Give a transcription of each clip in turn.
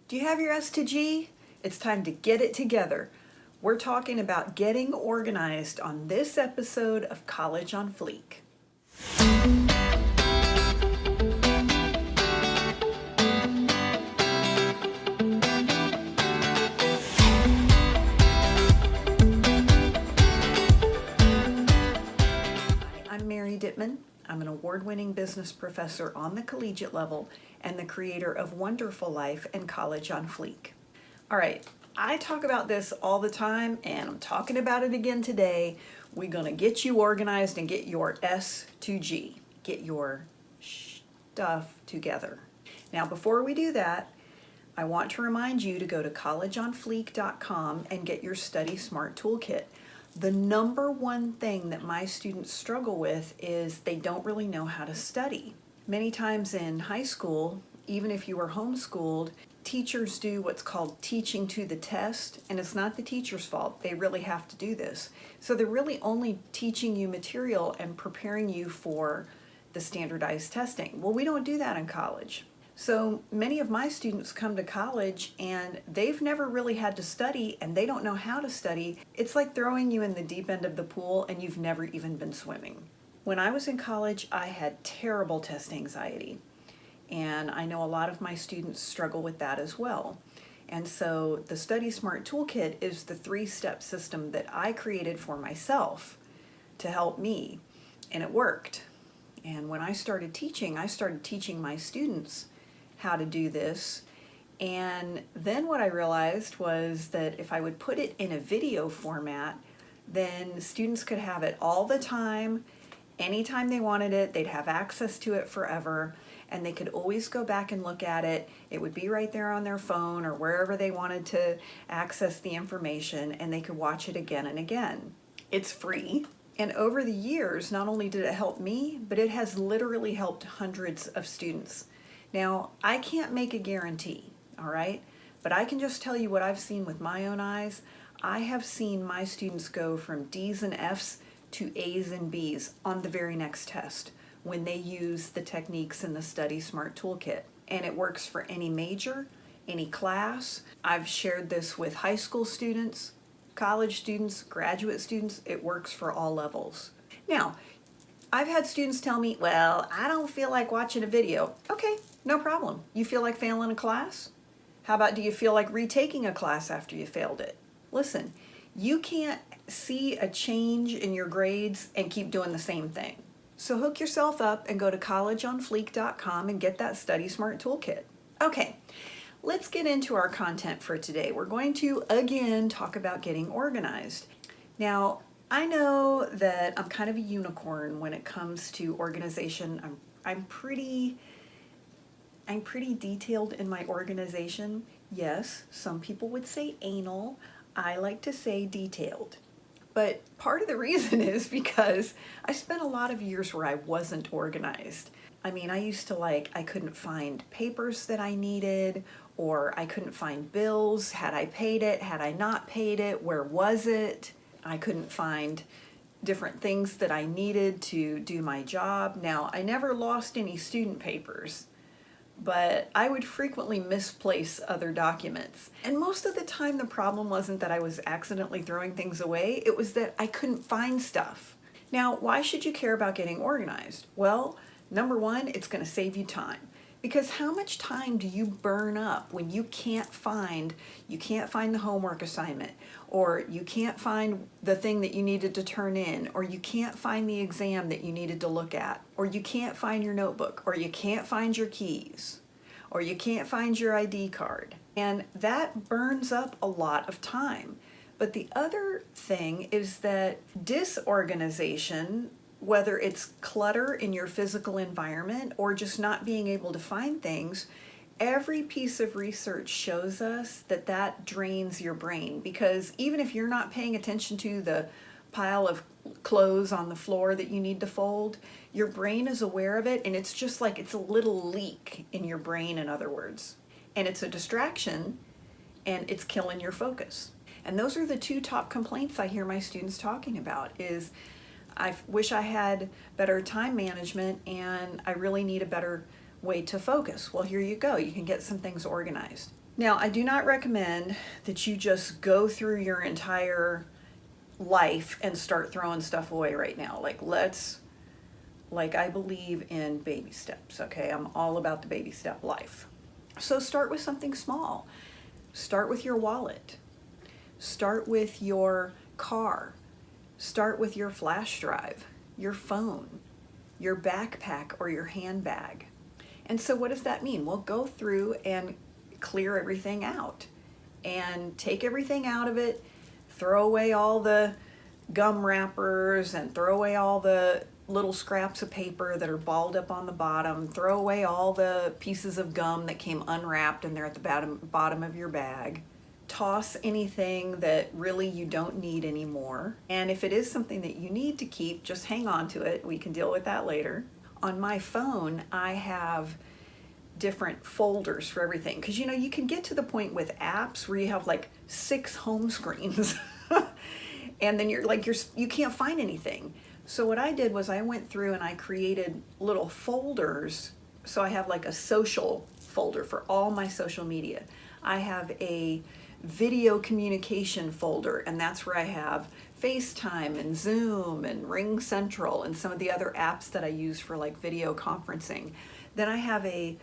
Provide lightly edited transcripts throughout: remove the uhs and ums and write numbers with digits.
Do you have your S to G? It's time to get it together. We're talking about getting organized on this episode of College on Fleek. I'm Mary Dittman. I'm an award-winning business professor on the collegiate level and the creator of One-Derful Life and College on Fleek. All right, I talk about this all the time and I'm talking about it again today. We're gonna get you organized and get your S to G, get your stuff together. Now, before we do that, I want to remind you to go to collegeonfleek.com and get your Study Smart Toolkit. The number one thing that my students struggle with is they don't really know how to study. Many times in high school, even if you were homeschooled, teachers do what's called teaching to the test, and it's not the teacher's fault. They really have to do this. So they're really only teaching you material and preparing you for the standardized testing. Well, we don't do that in college. So many of my students come to college and they've never really had to study and they don't know how to study. It's like throwing you in the deep end of the pool and you've never even been swimming. When I was in college, I had terrible test anxiety. And I know a lot of my students struggle with that as well. And so the Study Smart Toolkit is the 3-step system that I created for myself to help me. And it worked. And when I started teaching my students how to do this. And then what I realized was that if I would put it in a video format, then students could have it all the time, anytime they wanted it. They'd have access to it forever, and they could always go back and look at it. It would be right there on their phone or wherever they wanted to access the information, and they could watch it again and again. It's free. And over the years, not only did it help me, but it has literally helped hundreds of students. Now, I can't make a guarantee, all right? But I can just tell you what I've seen with my own eyes. I have seen my students go from D's and F's to A's and B's on the very next test when they use the techniques in the Study Smart Toolkit. And it works for any major, any class. I've shared this with high school students, college students, graduate students. It works for all levels. Now, I've had students tell me, well, I don't feel like watching a video. Okay, no problem. You feel like failing a class? How about, do you feel like retaking a class after you failed it? Listen, you can't see a change in your grades and keep doing the same thing. So hook yourself up and go to collegeonfleek.com and get that Study Smart Toolkit. Okay, let's get into our content for today. We're going to, again, talk about getting organized. Now, I know that I'm kind of a unicorn when it comes to organization. I'm pretty detailed in my organization. Yes, some people would say anal. I like to say detailed. But part of the reason is because I spent a lot of years where I wasn't organized. I mean, I used to I couldn't find papers that I needed, or I couldn't find bills. Had I paid it? Had I not paid it? Where was it? I couldn't find different things that I needed to do my job. Now, I never lost any student papers, but I would frequently misplace other documents. And most of the time, the problem wasn't that I was accidentally throwing things away. It was that I couldn't find stuff. Now, why should you care about getting organized? Well, number one, it's going to save you time. Because how much time do you burn up when you can't find the homework assignment, or you can't find the thing that you needed to turn in, or you can't find the exam that you needed to look at, or you can't find your notebook, or you can't find your keys, or you can't find your ID card. And that burns up a lot of time. But the other thing is that disorganization, whether it's clutter in your physical environment or just not being able to find things, every piece of research shows us that that drains your brain. Because even if you're not paying attention to the pile of clothes on the floor that you need to fold, your brain is aware of it, and it's just like it's a little leak in your brain, in other words. And it's a distraction, and it's killing your focus. And those are the 2 top complaints I hear my students talking about is, I wish I had better time management and I really need a better way to focus. Well, here you go. You can get some things organized. Now, I do not recommend that you just go through your entire life and start throwing stuff away right now. Like I believe in baby steps, okay? I'm all about the baby step life. So start with something small. Start with your wallet. Start with your car. Start with your flash drive, your phone, your backpack or your handbag. And so what does that mean? Well, go through and clear everything out and take everything out of it, throw away all the gum wrappers and throw away all the little scraps of paper that are balled up on the bottom, throw away all the pieces of gum that came unwrapped and they're at the bottom of your bag. Toss anything that really you don't need anymore. And if it is something that you need to keep, just hang on to it. We can deal with that later. On my phone, I have different folders for everything. Because you can get to the point with apps where you have like 6 home screens. And then you can't find anything. So what I did was I went through and I created little folders. So I have like a social folder for all my social media. I have a video communication folder, and that's where I have FaceTime and Zoom and Ring Central and some of the other apps that I use for like video conferencing. Then I have a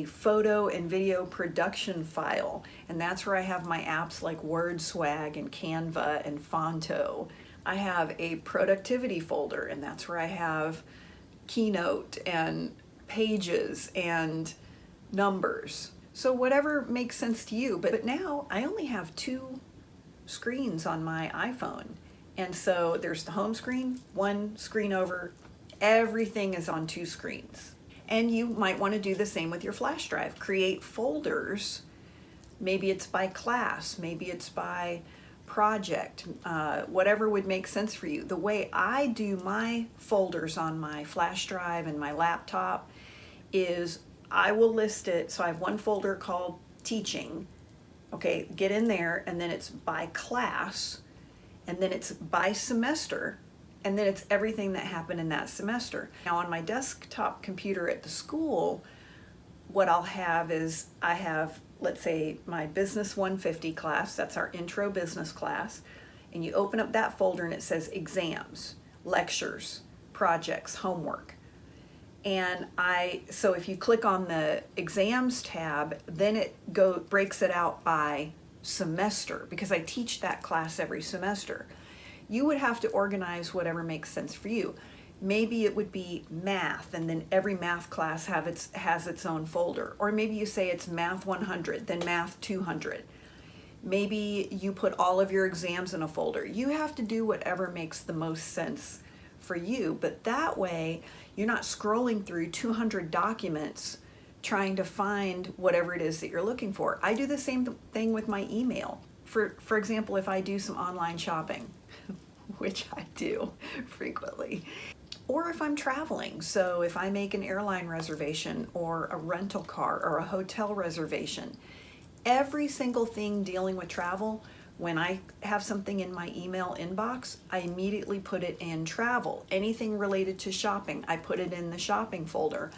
photo and video production file, and that's where I have my apps like WordSwag and Canva and Fonto. I have a productivity folder, and that's where I have Keynote and Pages and Numbers. So whatever makes sense to you. But now I only have 2 screens on my iPhone. And so there's the home screen, 1 screen over, everything is on 2 screens. And you might want to do the same with your flash drive. Create folders. Maybe it's by class, maybe it's by project, whatever would make sense for you. The way I do my folders on my flash drive and my laptop is I will list it. So I have one folder called teaching. Okay, get in there, and then it's by class, and then it's by semester, and then it's everything that happened in that semester. Now on my desktop computer at the school, what I'll have is I have, let's say, my Business 150 class. That's our intro business class. And you open up that folder and it says exams, lectures, projects, homework. And so if you click on the exams tab, then it breaks it out by semester, because I teach that class every semester. You would have to organize whatever makes sense for you. Maybe it would be math, and then every math class has its own folder. Or maybe you say it's math 100, then math 200. Maybe you put all of your exams in a folder. You have to do whatever makes the most sense for you, but that way you're not scrolling through 200 documents trying to find whatever it is that you're looking for. I do the same thing with my email. For example, if I do some online shopping, which I do frequently, or if I'm traveling. So if I make an airline reservation or a rental car or a hotel reservation, every single thing dealing with travel, when I have something in my email inbox, I immediately put it in travel. Anything related to shopping, I put it in the shopping folder.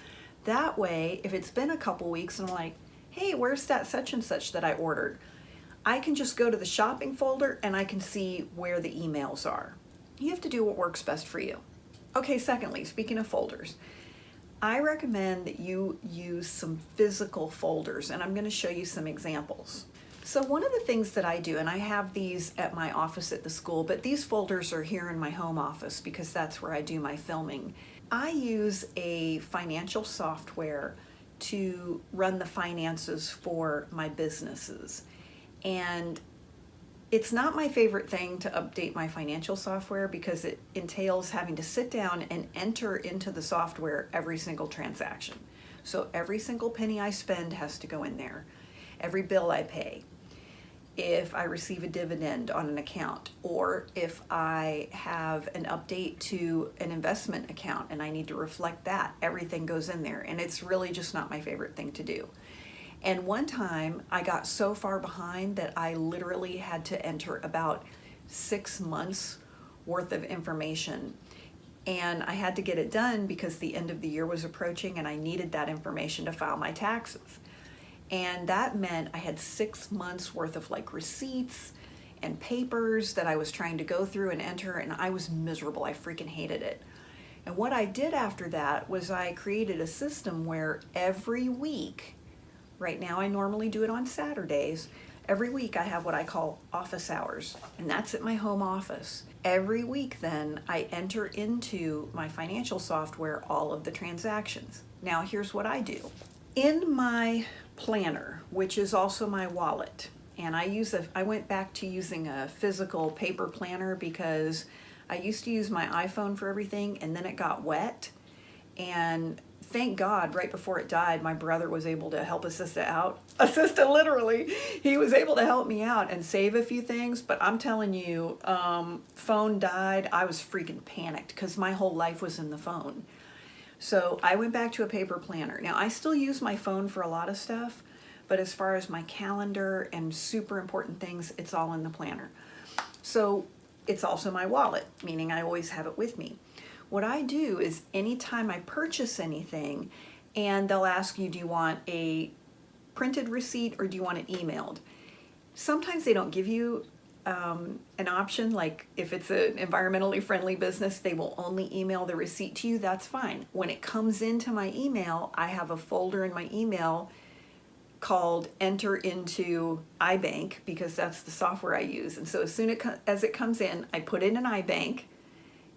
That way, if it's been a couple weeks and I'm like, hey, where's that such and such that I ordered? I can just go to the shopping folder and I can see where the emails are. You have to do what works best for you. Okay, secondly, speaking of folders, I recommend that you use some physical folders, and I'm going to show you some examples. So one of the things that I do, and I have these at my office at the school, but these folders are here in my home office because that's where I do my filming. I use a financial software to run the finances for my businesses. And it's not my favorite thing to update my financial software because it entails having to sit down and enter into the software every single transaction. So every single penny I spend has to go in there. Every bill I pay. If I receive a dividend on an account, or if I have an update to an investment account and I need to reflect that, everything goes in there. And it's really just not my favorite thing to do. And one time I got so far behind that I literally had to enter about 6 months worth of information. And I had to get it done because the end of the year was approaching and I needed that information to file my taxes. And that meant I had 6 months worth of like receipts and papers that I was trying to go through and enter, and I was miserable. I freaking hated it. And what I did after that was I created a system where every week, right now I normally do it on Saturdays, every week I have what I call office hours, and that's at my home office. Every week then I enter into my financial software all of the transactions. Now here's what I do. In my planner, which is also my wallet, and I went back to using a physical paper planner because I used to use my iPhone for everything, and then it got wet, and thank God, right before it died, my brother was able to help assist it literally. He was able to help me out and save a few things, but I'm telling you, phone died, I was freaking panicked because my whole life was in the phone. So I went back to a paper planner. Now I still use my phone for a lot of stuff, but as far as my calendar and super important things, it's all in the planner. So it's also my wallet, meaning I always have it with me. What I do is anytime I purchase anything, and they'll ask you, do you want a printed receipt or do you want it emailed? Sometimes they don't give you an option, like if it's an environmentally friendly business, they will only email the receipt to you, that's fine. When it comes into my email, I have a folder in my email called Enter into iBank because that's the software I use. And so as soon as it comes in, I put in an iBank,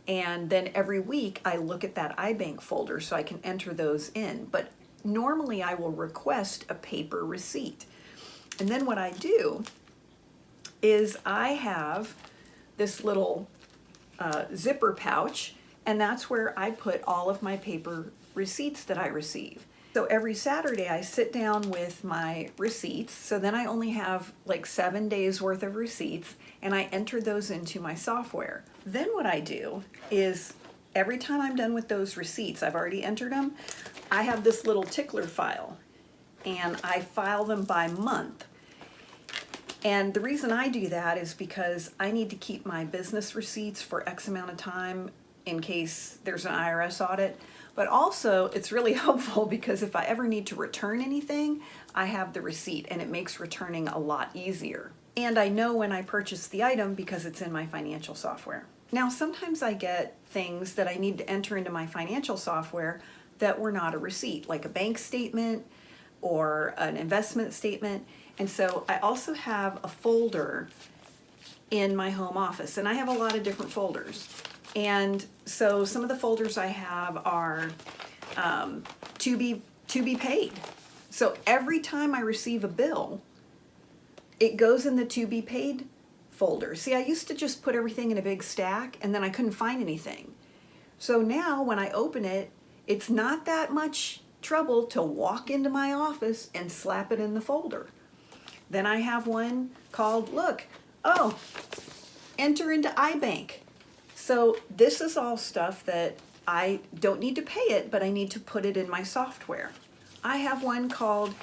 and then every week I look at that iBank folder so I can enter those in. But normally I will request a paper receipt. And then what I do is I have this little zipper pouch, and that's where I put all of my paper receipts that I receive. So every Saturday I sit down with my receipts, so then I only have like 7 days worth of receipts, and I enter those into my software. Then what I do is every time I'm done with those receipts, I've already entered them, I have this little tickler file, and I file them by month. And the reason I do that is because I need to keep my business receipts for X amount of time in case there's an IRS audit. But also it's really helpful because if I ever need to return anything, I have the receipt and it makes returning a lot easier. And I know when I purchase the item because it's in my financial software. Now sometimes I get things that I need to enter into my financial software that were not a receipt, like a bank statement or an investment statement. And so I also have a folder in my home office, and I have a lot of different folders. And so some of the folders I have are to be paid. So every time I receive a bill, it goes in the to be paid folder. See, I used to just put everything in a big stack and then I couldn't find anything. So now when I open it, it's not that much trouble to walk into my office and slap it in the folder. Then I have one called, look, oh, enter into iBank. So this is all stuff that I don't need to pay it, but I need to put it in my software. I have one called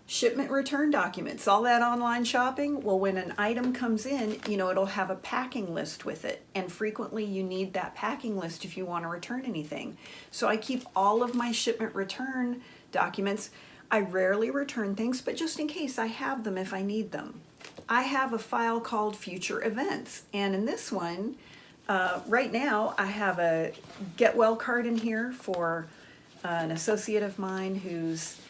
shipment return documents, all that online shopping. Well, when an item comes in, it'll have a packing list with it. And frequently you need that packing list if you want to return anything. So I keep all of my shipment return documents. I rarely return things, but just in case I have them if I need them. I have a file called future events. And in this one, right now I have a get well card in here for an associate of mine who's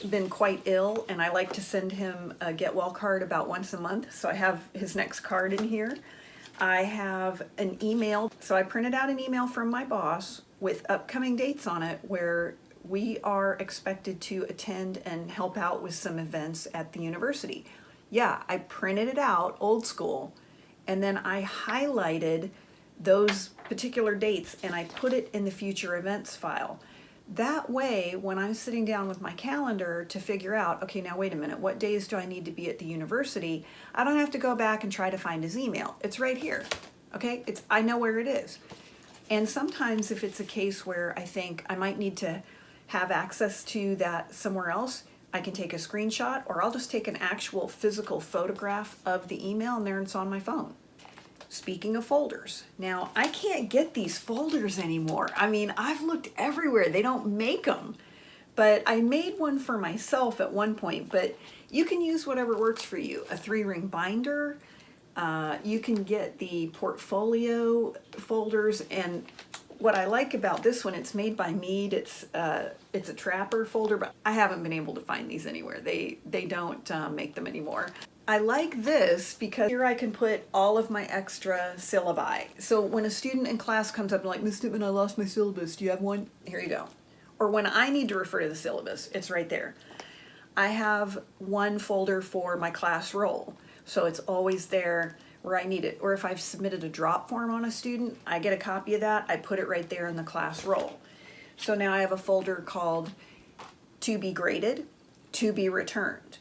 been quite ill, and I like to send him a get well card about once a month, so I have his next card in here. I have an email, so I printed out an email from my boss with upcoming dates on it where we are expected to attend and help out with some events at the university. Yeah, I printed it out old school, and then I highlighted those particular dates and I put it in the future events file. That way, when I'm sitting down with my calendar to figure out, okay, now wait a minute, what days do I need to be at the university? I don't have to go back and try to find his email. It's right here, okay? I know where it is. And sometimes if it's a case where I think I might need to have access to that somewhere else, I can take a screenshot, or I'll just take an actual physical photograph of the email, and there it's on my phone. Speaking of folders, now I can't get these folders anymore. I mean, I've looked everywhere. They don't make them. but I made one for myself at one point, but you can use whatever works for you. A 3-ring binder, you can get the portfolio folders, and what I like about this one, it's made by Mead. It's a Trapper folder, but I haven't been able to find these anywhere. They don't make them anymore. I like this because here I can put all of my extra syllabi. So when a student in class comes up and like, Ms. Newman, I lost my syllabus. Do you have one? Here you go. Or when I need to refer to the syllabus, it's right there. I have one folder for my class roll, so it's always there where I need it. Or if I've submitted a drop form on a student, I get a copy of that, I put it right there in the class roll. So now I have a folder called To Be Graded, To Be Returned.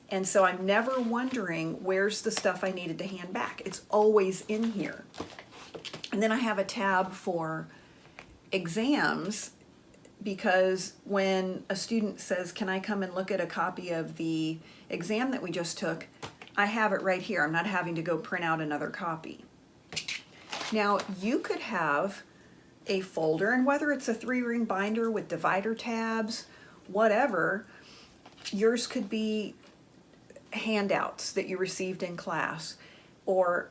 And so I'm never wondering where's the stuff I needed to hand back. It's always in here. And then I have a tab for exams, because when a student says, can I come and look at a copy of the exam that we just took, I have it right here. I'm not having to go print out another copy. Now, you could have a folder, and whether it's a 3-ring binder with divider tabs, whatever, yours could be handouts that you received in class, or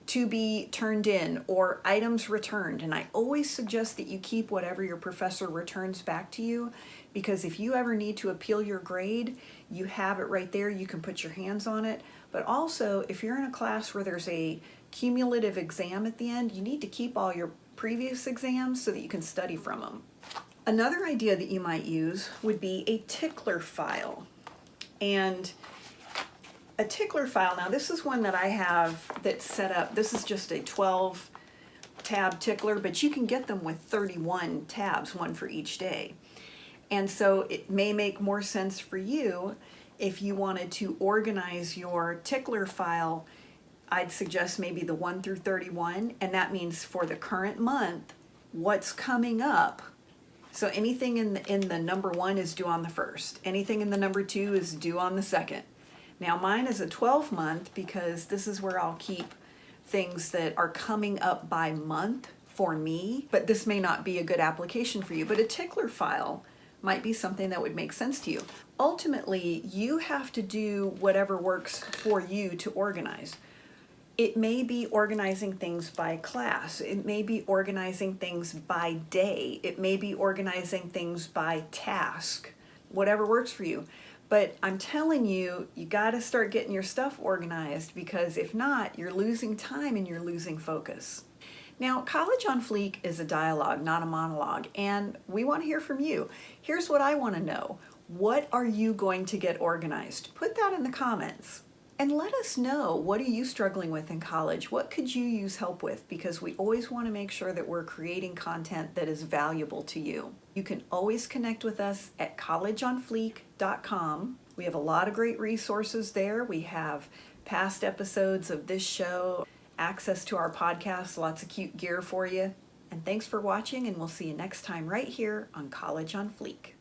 to be turned in, or items returned. And I always suggest that you keep whatever your professor returns back to you, because if you ever need to appeal your grade, you have it right there. You can put your hands on it. But also, if you're in a class where there's a cumulative exam at the end, you need to keep all your previous exams so that you can study from them. Another idea that you might use would be a tickler file. And a tickler file, now this is one that I have that's set up. This is just a 12 tab tickler, but you can get them with 31 tabs, one for each day. And so it may make more sense for you if you wanted to organize your tickler file. I'd suggest maybe the 1 through 31, and that means for the current month, what's coming up. So anything in the number 1 is due on the 1st. Anything in the number 2 is due on the 2nd. Now mine is a 12-month because this is where I'll keep things that are coming up by month for me, but this may not be a good application for you. But a tickler file might be something that would make sense to you. Ultimately, you have to do whatever works for you to organize. It may be organizing things by class. It may be organizing things by day. It may be organizing things by task. Whatever works for you. But I'm telling you, you got to start getting your stuff organized, because if not, you're losing time and you're losing focus. Now, College on Fleek is a dialogue, not a monologue, and we want to hear from you. Here's what I want to know. What are you going to get organized? Put that in the comments. And let us know, what are you struggling with in college? What could you use help with? Because we always want to make sure that we're creating content that is valuable to you. You can always connect with us at collegeonfleek.com. We have a lot of great resources there. We have past episodes of this show, access to our podcast, lots of cute gear for you. And thanks for watching, and we'll see you next time right here on College on Fleek.